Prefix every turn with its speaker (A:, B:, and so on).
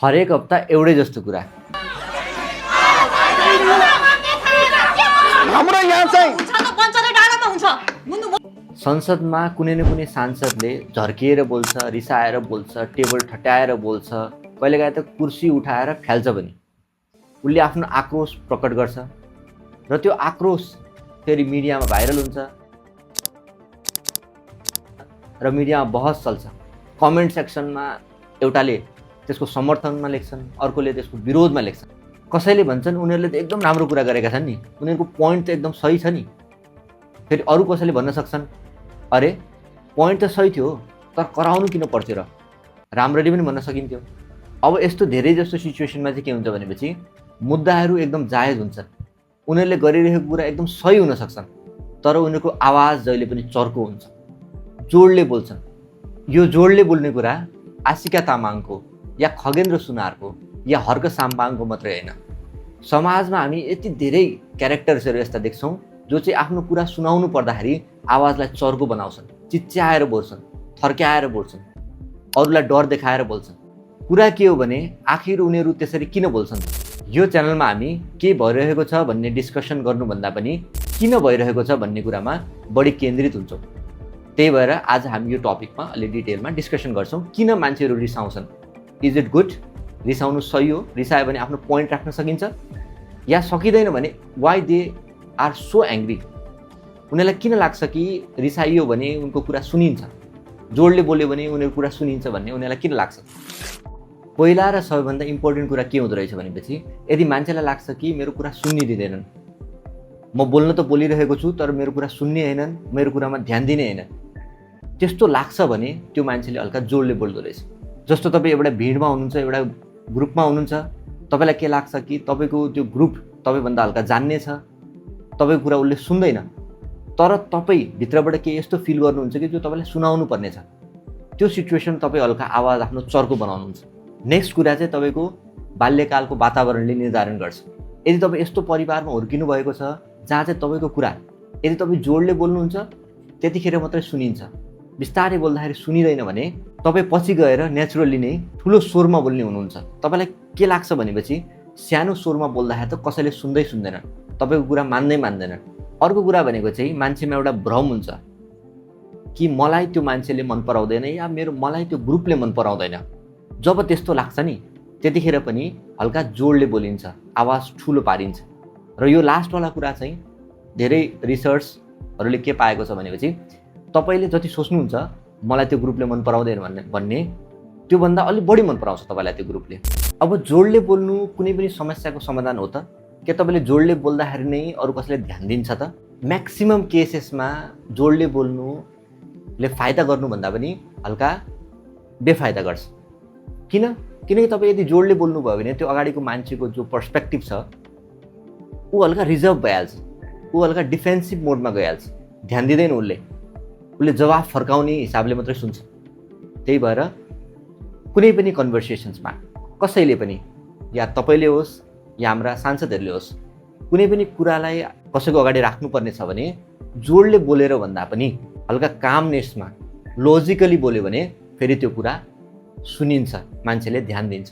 A: हरेक हप्ता एउटै जस्तो कुरा।
B: हाम्रो यहाँ चाहिँ
A: संसदमा कुनै न कुनै सांसदले झर्किएर बोल्छ, रिसाएर बोल्छ, टेबल ठट्याएर बोल्छ, कहिलेकाहीँ त कुर्सी उठाएर फ्याल्छ पनि। उसले आफ्नो आक्रोश प्रकट गर्छ र त्यो आक्रोश फेरि मिडियामा भाइरल हुन्छ र मिडियामा बहस चल्छ। कमेन्ट सेक्सनमा एउटाले त्यसको समर्थनमा लेख्छन्, अर्कोले त्यसको विरोधमा लेख्छन्। कसैले भन्छन् उनीहरूले त एकदम राम्रो कुरा गरेका छन् नि, उनीहरूको पोइन्ट त एकदम सही छ नि। फेरि अरू कसैले भन्न सक्छन्, अरे पोइन्ट त सही थियो तर कराउनु किन पर्थ्यो र, राम्ररी पनि भन्न सकिन्थ्यो। अब यस्तो धेरै जस्तो सिचुएसनमा चाहिँ के हुन्छ भनेपछि मुद्दाहरू एकदम जायज हुन्छन्, उनीहरूले गरिरहेको कुरा एकदम सही हुन सक्छन्, तर उनीहरूको आवाज जहिले पनि चर्को हुन्छ, जोडले बोल्छन्। यो जोडले बोल्ने कुरा आशिका तामाङको या खगेन्द्र सुनारको या हर्क साम्बाङको मात्रै होइन। समाजमा हामी यति धेरै क्यारेक्टर्सहरू यस्ता देख्छौँ जो चाहिँ आफ्नो कुरा सुनाउनु पर्दाखेरि आवाजलाई चर्को बनाउँछन्, चिच्याएर बोल्छन्, थर्क्याएर बोल्छन्, अरूलाई डर देखाएर बोल्छन्। कुरा के हो भने आखिर उनीहरू त्यसरी किन बोल्छन्? यो च्यानलमा हामी के भइरहेको छ भन्ने डिस्कसन गर्नुभन्दा पनि किन भइरहेको छ भन्ने कुरामा बढी केन्द्रित हुन्छौँ। त्यही भएर आज हामी यो टपिकमा अलि डिटेलमा डिस्कसन गर्छौँ। किन मान्छेहरू रिसाउँछन्? Is it good? रिसाउनु सही हो? रिसायो भने आफ्नो पोइन्ट राख्न सकिन्छ या सकिँदैन भने why they are so angry? उनीहरूलाई किन लाग्छ कि रिसाइयो भने उनको कुरा सुनिन्छ, जोडले बोल्यो भने उनीहरूको कुरा सुनिन्छ भन्ने उनीहरूलाई किन लाग्छ? पहिला र सबैभन्दा इम्पोर्टेन्ट कुरा के हुँदो रहेछ भनेपछि यदि मान्छेलाई लाग्छ कि मेरो कुरा सुन्ने दिँदैनन्, म बोल्न त बोलिरहेको छु तर मेरो कुरा सुन्ने होइनन्, मेरो कुरामा ध्यान दिने होइन, त्यस्तो लाग्छ भने त्यो मान्छेले हल्का जोडले बोल्दो रहेछ। जस्तो तपाईँ एउटा भिडमा हुनुहुन्छ, एउटा ग्रुपमा हुनुहुन्छ, तपाईँलाई के लाग्छ कि तपाईँको त्यो ग्रुप तपाईँभन्दा हल्का जान्ने छ, तपाईँको कुरा उसले सुन्दैन, तर तपाईँ भित्रबाट के यस्तो फिल गर्नुहुन्छ कि जो तपाईँलाई सुनाउनु पर्ने छ। त्यो सिचुएसन तपाईँ हल्का आवाज आफ्नो चर्को बनाउनुहुन्छ। नेक्स्ट कुरा चाहिँ तपाईँको बाल्यकालको वातावरणले निर्धारण गर्छ। यदि तपाईँ यस्तो परिवारमा हुर्किनु भएको छ जहाँ चाहिँ तपाईँको कुरा यदि तपाईँ जोडले बोल्नुहुन्छ त्यतिखेर मात्रै सुनिन्छ, बिस्तारै बोल्दाखेरि सुनिँदैन भने तपाईँ पछि गएर नेचुरली नै ठुलो स्वरमा बोल्ने हुनुहुन्छ। तपाईँलाई के लाग्छ भनेपछि सानो स्वरमा बोल्दाखेरि त कसैले सुन्दैन, तपाईँको कुरा मान्दैन। अर्को कुरा भनेको चाहिँ मान्छेमा एउटा भ्रम हुन्छ कि मलाई त्यो मान्छेले मन पराउँदैन या मलाई त्यो ग्रुपले मन पराउँदैन। जब त्यस्तो लाग्छ नि त्यतिखेर पनि हल्का जोडले बोलिन्छ, आवाज ठुलो पारिन्छ। र यो लास्टवाला कुरा चाहिँ धेरै रिसर्चहरूले के पाएको छ भनेपछि तपाईँले जति सोच्नुहुन्छ मलाई त्यो ग्रुपले मन पराउँदैन भन्ने त्योभन्दा अलिक बढी मन पराउँछ तपाईँलाई त्यो ग्रुपले। अब जोडले बोल्नु कुनै पनि समस्याको समाधान हो त? के तपाईँले जोडले बोल्दाखेरि नै अरू कसैले ध्यान दिन्छ त? म्याक्सिमम केसेसमा जोडले बोल्नुले फाइदा गर्नुभन्दा पनि हल्का बेफाइदा गर्छ। किनकि तपाईँ यदि जोडले बोल्नुभयो भने त्यो अगाडिको मान्छेको जो पर्सपेक्टिभ छ ऊ हल्का रिजर्भ भइहाल्छ, ऊ हल्का डिफेन्सिभ मोडमा गइहाल्छ, ध्यान दिँदैन, उसले जवाफ फर्काउने हिसाबले मात्रै सुन्छ। त्यही भएर कुनै पनि कन्भर्सेसन्समा कसैले पनि या तपाईँले होस् या हाम्रा सांसदहरूले होस् कुनै पनि कुरालाई कसैको अगाडि राख्नुपर्ने छ भने जोडले बोलेर भन्दा पनि हल्का कामनेसमा लजिकली बोल्यो भने फेरि त्यो कुरा सुनिन्छ, मान्छेले ध्यान दिन्छ।